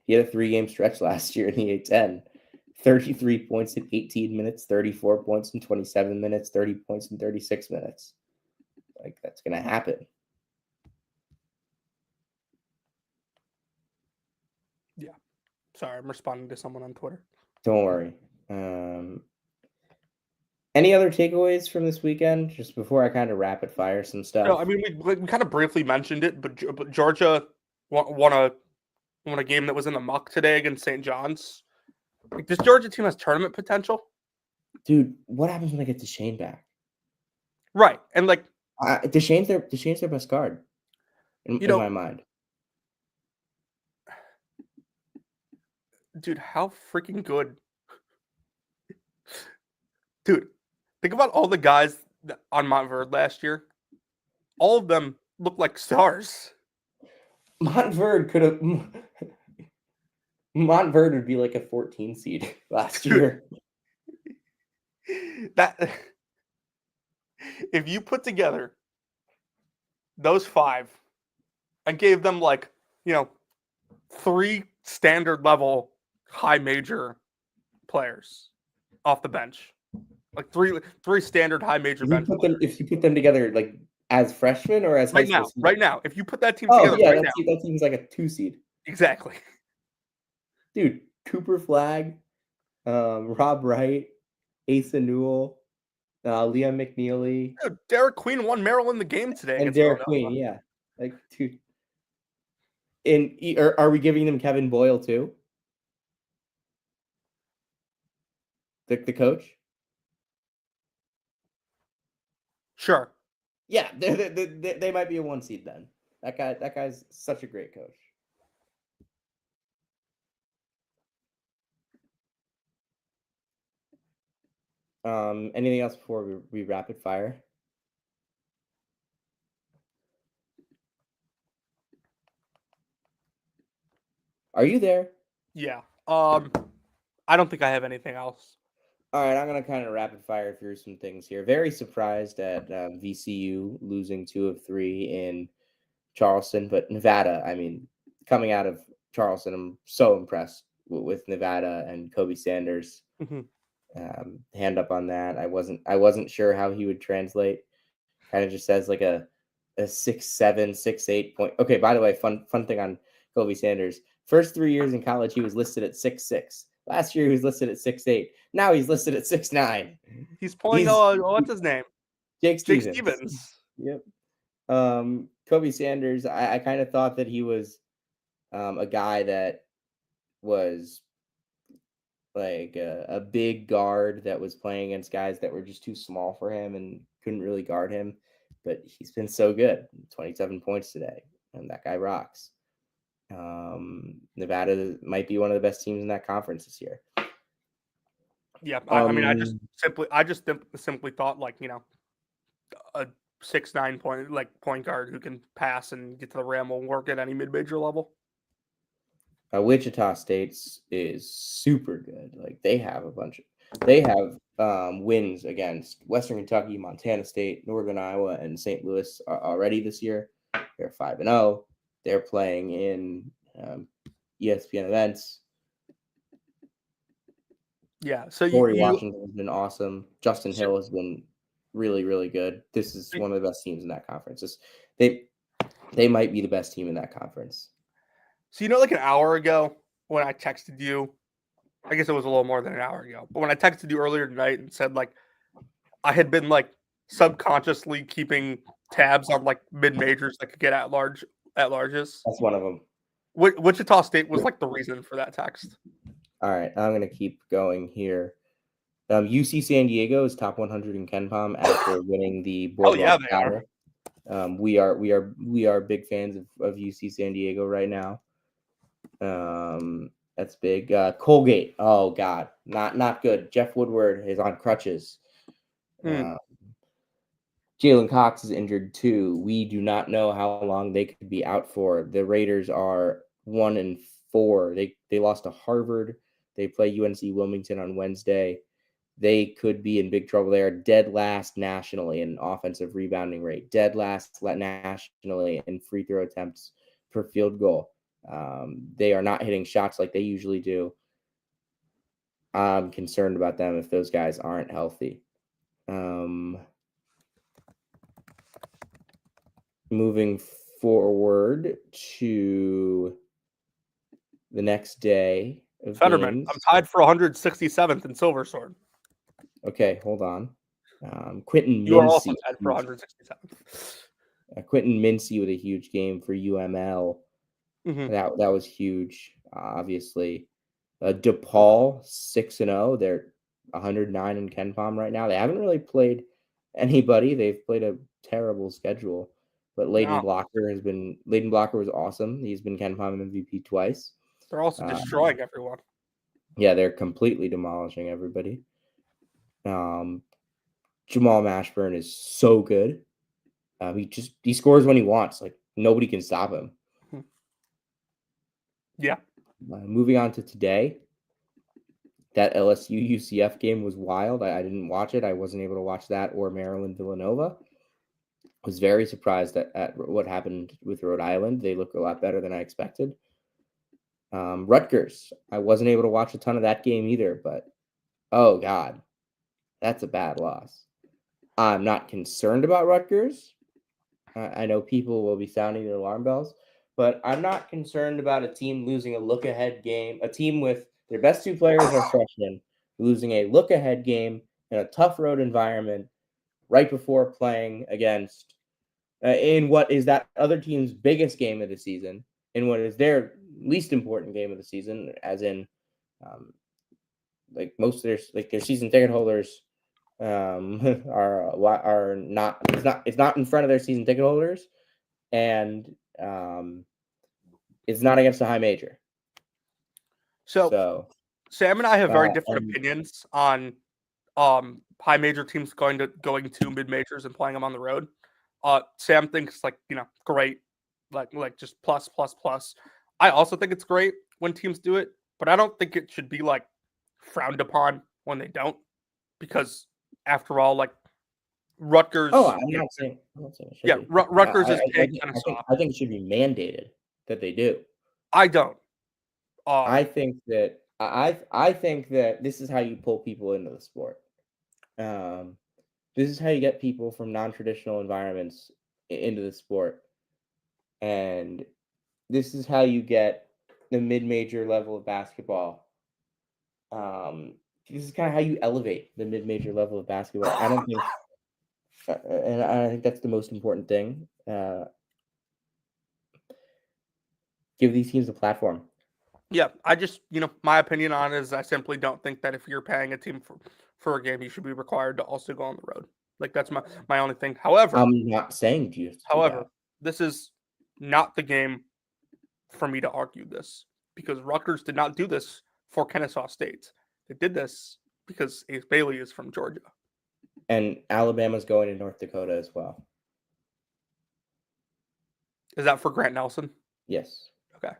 He had a 3-game stretch last year in the A10. 33 points in 18 minutes, 34 points in 27 minutes, 30 points in 36 minutes. Like, that's going to happen. Yeah. Sorry, I'm responding to someone on Twitter. Don't worry. Any other takeaways from this weekend? Just before I kind of rapid fire some stuff. No, I mean we kind of briefly mentioned it, but Georgia won a game that was in the muck today against St. John's. Like, this Georgia team has tournament potential. Dude, what happens when I get Deshane back? Right, and like Deshane's their best guard in my mind. Dude, how freaking good! Dude, think about all the guys on Montverde last year. All of them look like stars. Montverde would be like a 14 seed last year. That if you put together those 5 and gave them like, 3 standard level high major players off the bench. Like three standard high major bench players. If you put them together like as freshmen or as right now, if you put that team together that team's like a 2 seed. Exactly. Dude, Cooper Flagg, Rob Wright, Asa Newell, Liam McNeely. Dude, Derek Queen won Maryland the game today. And Derek Queen, yeah. Like, dude. Are we giving them Kevin Boyle too? The coach? Sure. Yeah, they might be a 1 seed then. That guy's such a great coach. Anything else before we rapid fire? Are you there? Yeah. I don't think I have anything else. All right, I'm going to kind of rapid fire through some things here. Very surprised at VCU losing 2 of 3 in Charleston, but Nevada, I mean, coming out of Charleston, I'm so impressed with Nevada and Kobe Sanders. Mm-hmm. Hand up on that. I wasn't sure how he would translate. Kind of just says like a 6'7", 6'8" point. Okay, by the way, fun thing on Kobe Sanders. First 3 years in college, he was listed at 6'6". Last year, he was listed at 6'8". Now he's listed at 6'9". He's pulling, what's his name? Jake Jake Stevens. Stevens. Yep. Kobe Sanders, I kind of thought that he was a guy that was like a big guard that was playing against guys that were just too small for him and couldn't really guard him. But he's been so good. 27 points today, and that guy rocks. Nevada might be one of the best teams in that conference this year. Yeah, I mean, I just simply thought, like, a 6'9" point guard who can pass and get to the rim will work at any mid-major level. Wichita State's is super good. Like they have wins against Western Kentucky, Montana State, Northern Iowa, and St. Louis already this year. They're 5-0. They're playing in ESPN events. Yeah, so Corey Washington has been awesome. Justin Hill has been really, really good. This is one of the best teams in that conference. They might be the best team in that conference. So, like an hour ago when I texted you, I guess it was a little more than an hour ago, but when I texted you earlier tonight and said, like, I had been, like, subconsciously keeping tabs on, like, mid-majors that could get at larges. That's one of them. Wichita State was, like, the reason for that text. All right, I'm going to keep going here. UC San Diego is top 100 in KenPom after winning the Boardwalk Battle. We are big fans of UC San Diego right now. That's big. Colgate. Oh God, not good. Jeff Woodward is on crutches. Jalen Cox is injured too. We do not know how long they could be out for. The Raiders are 1-4. They lost to Harvard. They play UNC Wilmington on Wednesday. They could be in big trouble. They are dead last nationally in offensive rebounding rate, dead last nationally in free throw attempts per field goal. They are not hitting shots like they usually do. I'm concerned about them if those guys aren't healthy. Moving forward to the next day of Fetterman, games. I'm tied for 167th in Silver Sword. Okay, hold on. Quentin You are Mincy, also tied for 167th. Quentin Mincy with a huge game for UML. Mm-hmm. That was huge, obviously. DePaul 6-0. They're 109 in KenPom right now. They haven't really played anybody. They've played a terrible schedule. But Layden Blocker was awesome. He's been KenPom MVP twice. They're also destroying everyone. Yeah, they're completely demolishing everybody. Jamal Mashburn is so good. He scores when he wants. Like nobody can stop him. Yeah. Moving on to today. That LSU UCF game was wild. I didn't watch it. I wasn't able to watch that or Maryland Villanova. I was very surprised at what happened with Rhode Island. They look a lot better than I expected. Rutgers. I wasn't able to watch a ton of that game either, but oh God, that's a bad loss. I'm not concerned about Rutgers. I know people will be sounding their alarm bells, but I'm not concerned about a team losing a look-ahead game. A team with their best two players are freshmen, losing a look-ahead game in a tough road environment right before playing against in what is that other team's biggest game of the season, in what is their least important game of the season, as in like most of their season ticket holders are not it's not in front of their season ticket holders, and it's not against a high major. So Sam and I have very different opinions on high major teams going to mid majors and playing them on the road. Sam thinks great, like just plus. I also think it's great when teams do it, but I don't think it should be like frowned upon when they don't, because after all, like Rutgers. Oh, I'm not saying it should be. Rutgers is I think it should be mandated that they do. I don't. I think that this is how you pull people into the sport. This is how you get people from non-traditional environments into the sport, and this is how you get the mid-major level of basketball. This is kind of how you elevate the mid-major level of basketball. I don't think, and I think that's the most important thing. Give these teams a platform. Yeah, I just, my opinion on it is I simply don't think that if you're paying a team for a game, you should be required to also go on the road. Like, that's my only thing. However, I'm not saying you have to do that. This is not the game for me to argue this, because Rutgers did not do this for Kennesaw State. They did this because Ace Bailey is from Georgia. And Alabama's going to North Dakota as well. Is that for Grant Nelson? Yes. Okay.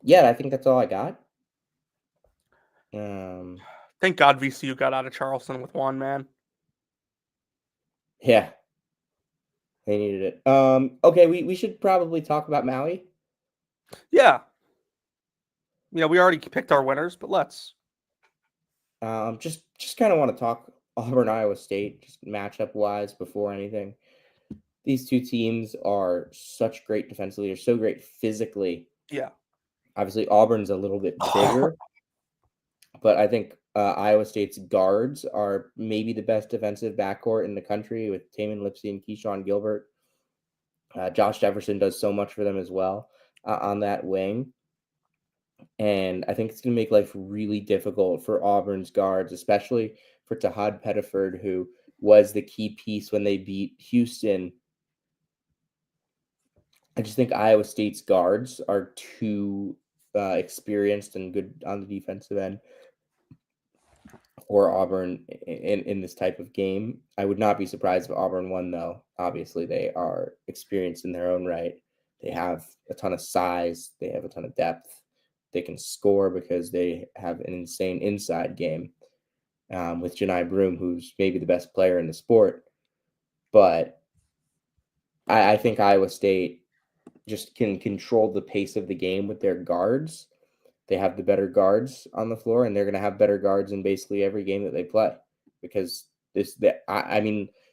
Yeah, I think that's all I got. Thank God VCU got out of Charleston with one, man. Yeah. They needed it. Okay, we should probably talk about Maui. Yeah. We already picked our winners, but let's. Just kind of want to talk Auburn, Iowa State, just matchup wise before anything. These two teams are such great defensively, they're so great physically. Yeah. Obviously, Auburn's a little bit bigger, but I think Iowa State's guards are maybe the best defensive backcourt in the country with Tamin Lipsey and Keyshawn Gilbert. Josh Jefferson does so much for them as well on that wing. And I think it's going to make life really difficult for Auburn's guards, especially for Tahad Pettiford, who was the key piece when they beat Houston. I just think Iowa State's guards are too experienced and good on the defensive end for Auburn in this type of game. I would not be surprised if Auburn won, though. Obviously, they are experienced in their own right. They have a ton of size. They have a ton of depth. They can score because they have an insane inside game with Janai Broom, who's maybe the best player in the sport. But I think Iowa State just can control the pace of the game with their guards. They have the better guards on the floor, and they're going to have better guards in basically every game that they play. Because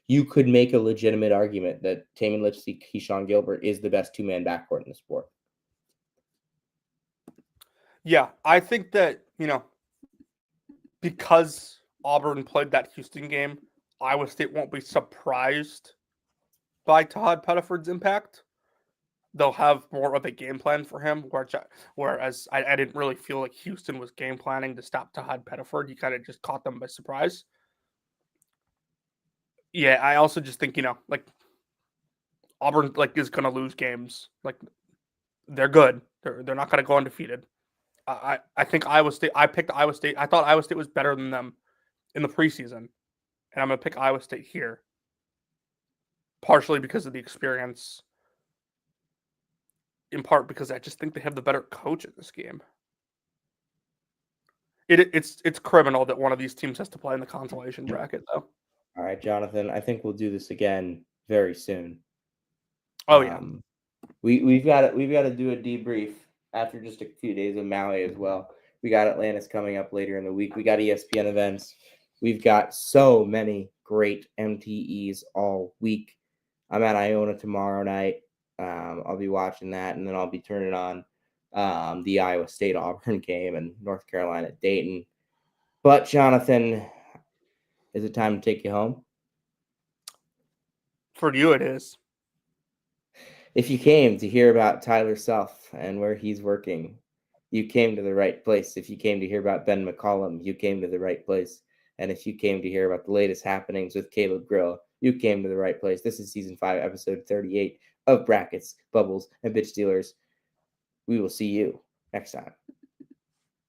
you could make a legitimate argument that Tamin Lipsey, Keyshawn Gilbert is the best two-man backcourt in the sport. Yeah, I think that, because Auburn played that Houston game, Iowa State won't be surprised by Tahad Pettiford's impact. They'll have more of a game plan for him, whereas I didn't really feel like Houston was game planning to stop Tahad Pettiford. He kind of just caught them by surprise. Yeah, I also just think, Auburn is going to lose games. They're good. They're not going to go undefeated. I think Iowa State. I picked Iowa State. I thought Iowa State was better than them in the preseason, and I'm going to pick Iowa State here, partially because of the experience, in part because I just think they have the better coach in this game. It's criminal that one of these teams has to play in the consolation bracket, though. All right, Jonathan. I think we'll do this again very soon. Oh yeah. We've got to do a debrief after just a few days of Maui as well. We got Atlantis coming up later in the week. We got ESPN events. We've got so many great MTEs all week. I'm at Iona tomorrow night. I'll be watching that, and then I'll be turning on the Iowa State Auburn game and North Carolina Dayton. But Jonathan, is it time to take you home? For you, it is. If you came to hear about Tyler Self and where he's working, you came to the right place. If you came to hear about Ben McCollum, you came to the right place. And if you came to hear about the latest happenings with Caleb Grill, you came to the right place. This is season 5, episode 38 of Brackets, Bubbles, and Bitch Dealers. We will see you next time.